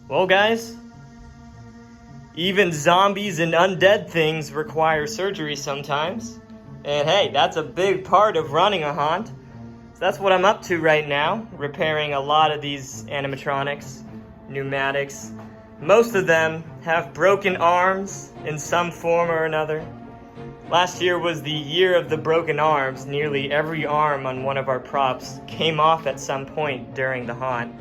Well, guys, even zombies and undead things require surgery sometimes. And hey, that's a big part of running a haunt. So that's what I'm up to right now, repairing a lot of these animatronics, pneumatics. Most of them have broken arms in some form or another. Last year was the year of the broken arms. Nearly every arm on one of our props came off at some point during the haunt.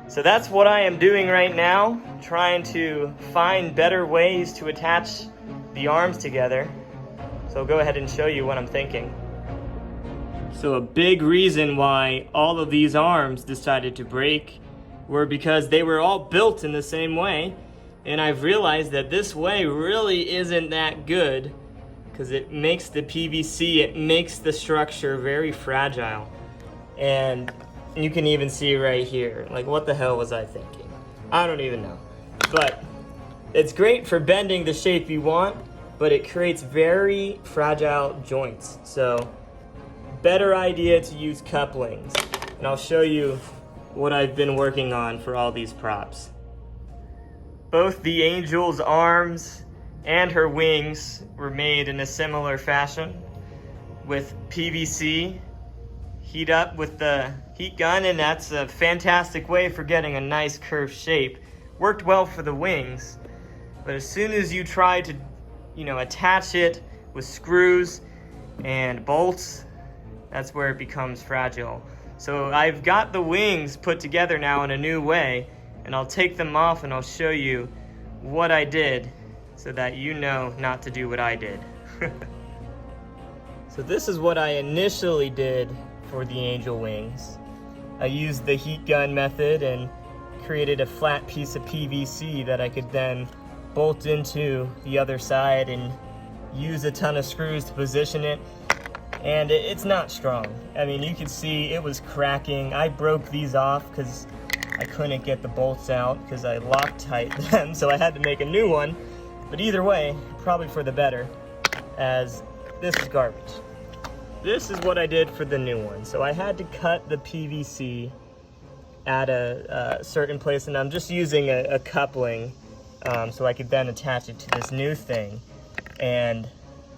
So that's what I am doing right now, trying to find better ways to attach the arms together. So I'll go ahead and show you what I'm thinking. So a big reason why all of these arms decided to break were because they were all built in the same way. And I've realized that this way really isn't that good because it makes the PVC, it makes the structure very fragile. And you can even see right here, like what the hell was I thinking? I don't even know. But it's great for bending the shape you want, but it creates very fragile joints. So better idea to use couplings. And I'll show you what I've been working on for all these props. Both the angel's arms and her wings were made in a similar fashion with PVC. Heat up with the heat gun, and that's a fantastic way for getting a nice curved shape. Worked well for the wings, but as soon as you try to, attach it with screws and bolts, that's where it becomes fragile. So I've got the wings put together now in a new way, and I'll take them off and I'll show you what I did so that you know not to do what I did. So this is what I initially did for the angel wings. I used the heat gun method and created a flat piece of PVC that I could then bolt into the other side and use a ton of screws to position it. And it's not strong. I mean, you can see it was cracking. I broke these off because I couldn't get the bolts out because I Loctite them, so I had to make a new one. But either way, probably for the better, as this is garbage. This is what I did for the new one. So I had to cut the PVC at a certain place, and I'm just using a coupling so I could then attach it to this new thing. And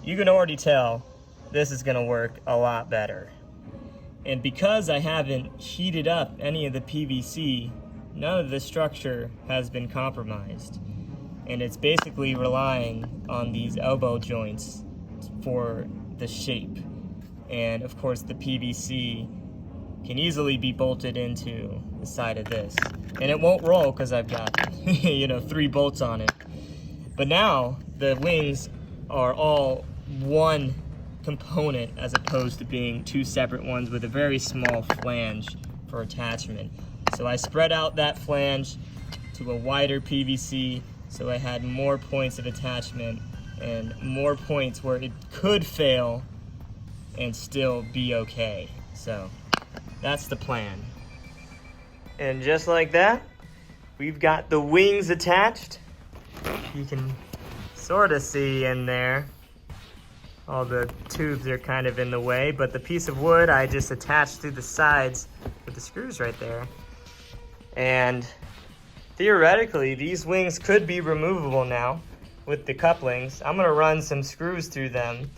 you can already tell this is gonna work a lot better. And because I haven't heated up any of the PVC, none of the structure has been compromised. And it's basically relying on these elbow joints for the shape. And of course the PVC can easily be bolted into the side of this. And it won't roll because I've got 3 bolts on it. But now the wings are all one component as opposed to being 2 separate ones with a very small flange for attachment. So I spread out that flange to a wider PVC so I had more points of attachment and more points where it could fail and still be okay. So that's the plan. And just like that, we've got the wings attached. You can sort of see in there. All the tubes are kind of in the way, but the piece of wood I just attached to the sides with the screws right there. And theoretically, these wings could be removable now with the couplings. I'm gonna run some screws through them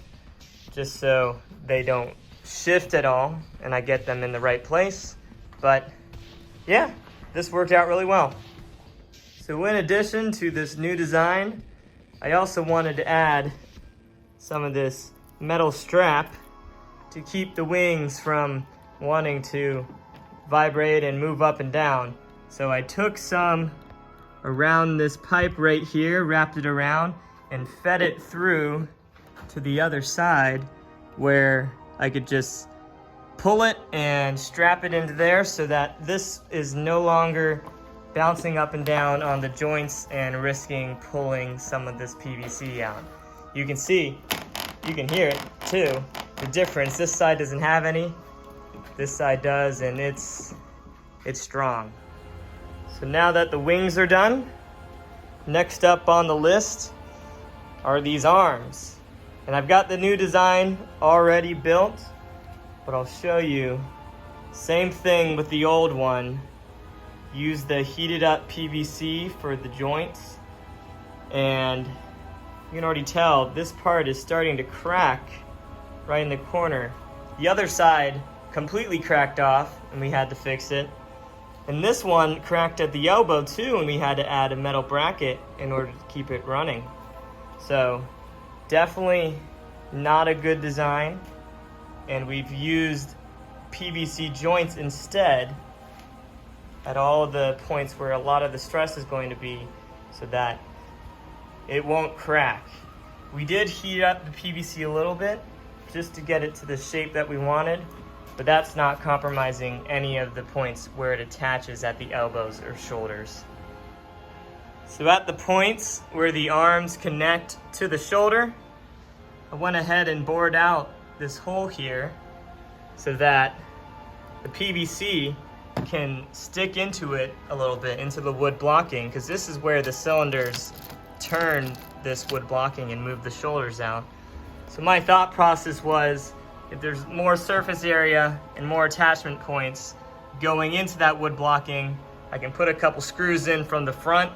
just so they don't shift at all and I get them in the right place. But yeah, this worked out really well. So in addition to this new design, I also wanted to add some of this metal strap to keep the wings from wanting to vibrate and move up and down. So I took some around this pipe right here, wrapped it around, and fed it through to the other side where I could just pull it and strap it into there so that this is no longer bouncing up and down on the joints and risking pulling some of this PVC out. You can see, you can hear it too, the difference. This side doesn't have any, this side does, and it's strong. So now that the wings are done, next up on the list are these arms. And I've got the new design already built, but I'll show you. Same thing with the old one. Use the heated up PVC for the joints, and you can already tell this part is starting to crack right in the corner. The other side completely cracked off and we had to fix it. And this one cracked at the elbow too, and we had to add a metal bracket in order to keep it running. So definitely not a good design, and we've used PVC joints instead at all of the points where a lot of the stress is going to be, so that it won't crack. We did heat up the PVC a little bit just to get it to the shape that we wanted, but that's not compromising any of the points where it attaches at the elbows or shoulders. So at the points where the arms connect to the shoulder, I went ahead and bored out this hole here so that the PVC can stick into it a little bit, into the wood blocking, because this is where the cylinders turn this wood blocking and move the shoulders out. So my thought process was, if there's more surface area and more attachment points going into that wood blocking, I can put a couple screws in from the front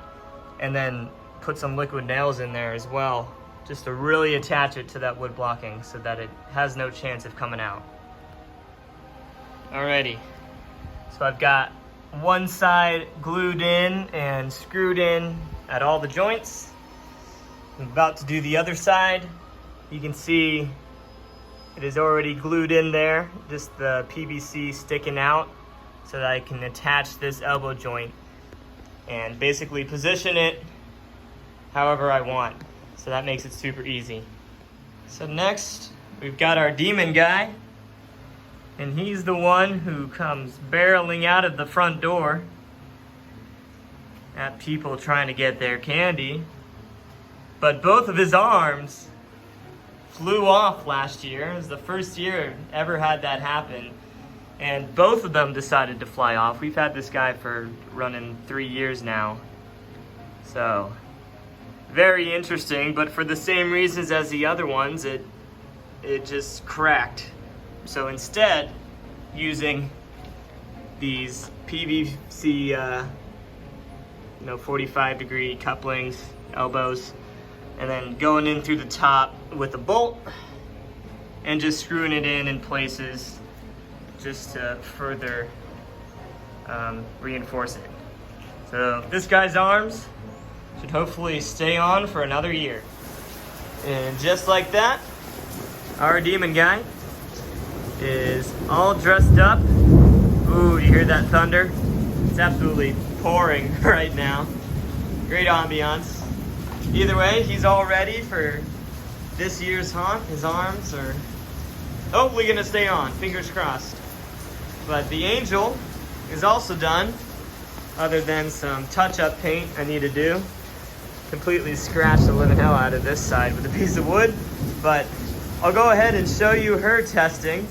and then put some liquid nails in there as well, just to really attach it to that wood blocking so that it has no chance of coming out. Alrighty, so I've got one side glued in and screwed in at all the joints. I'm about to do the other side. You can see it is already glued in there, just the PVC sticking out, so that I can attach this elbow joint and basically position it however I want. So that makes it super easy. So next, we've got our demon guy, and he's the one who comes barreling out of the front door at people trying to get their candy. But both of his arms flew off last year. It was the first year I ever had that happen. And both of them decided to fly off. We've had this guy for running 3 years now. So, very interesting, but for the same reasons as the other ones, it just cracked. So instead, using these PVC 45-degree couplings, elbows, and then going in through the top with a bolt and just screwing it in places just to further reinforce it. So this guy's arms should hopefully stay on for another year. And just like that, our demon guy is all dressed up. Ooh, you hear that thunder? It's absolutely pouring right now. Great ambiance. Either way, he's all ready for this year's haunt. His arms are hopefully gonna stay on, fingers crossed. But the angel is also done, other than some touch-up paint I need to do. Completely scratched the living hell out of this side with a piece of wood, but I'll go ahead and show you her testing.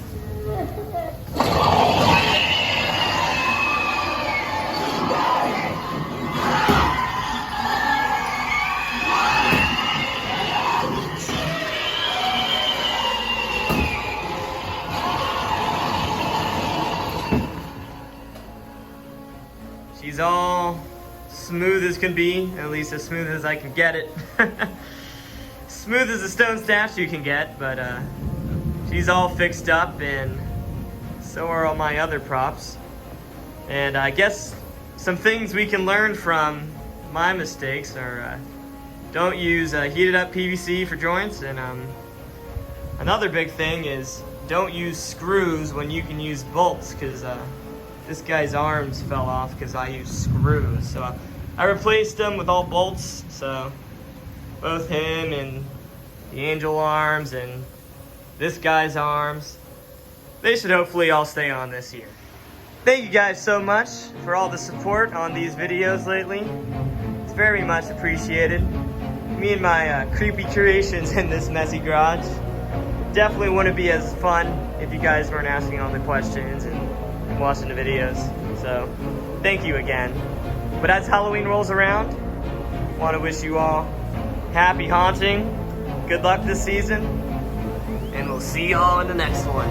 She's all smooth as can be, at least as smooth as I can get it. Smooth as a stone statue can get, but she's all fixed up, and so are all my other props. And I guess some things we can learn from my mistakes are don't use heated up PVC for joints, and another big thing is don't use screws when you can use bolts, because this guy's arms fell off because I used screws. So I replaced them with all bolts, so both him and the angel arms and this guy's arms, they should hopefully all stay on this year. Thank you guys so much for all the support on these videos lately. It's very much appreciated. Me and my creepy creations in this messy garage definitely wouldn't be as fun if you guys weren't asking all the questions and watching the videos. So thank you again. But as Halloween rolls around, I want to wish you all happy haunting, good luck this season, and we'll see you all in the next one.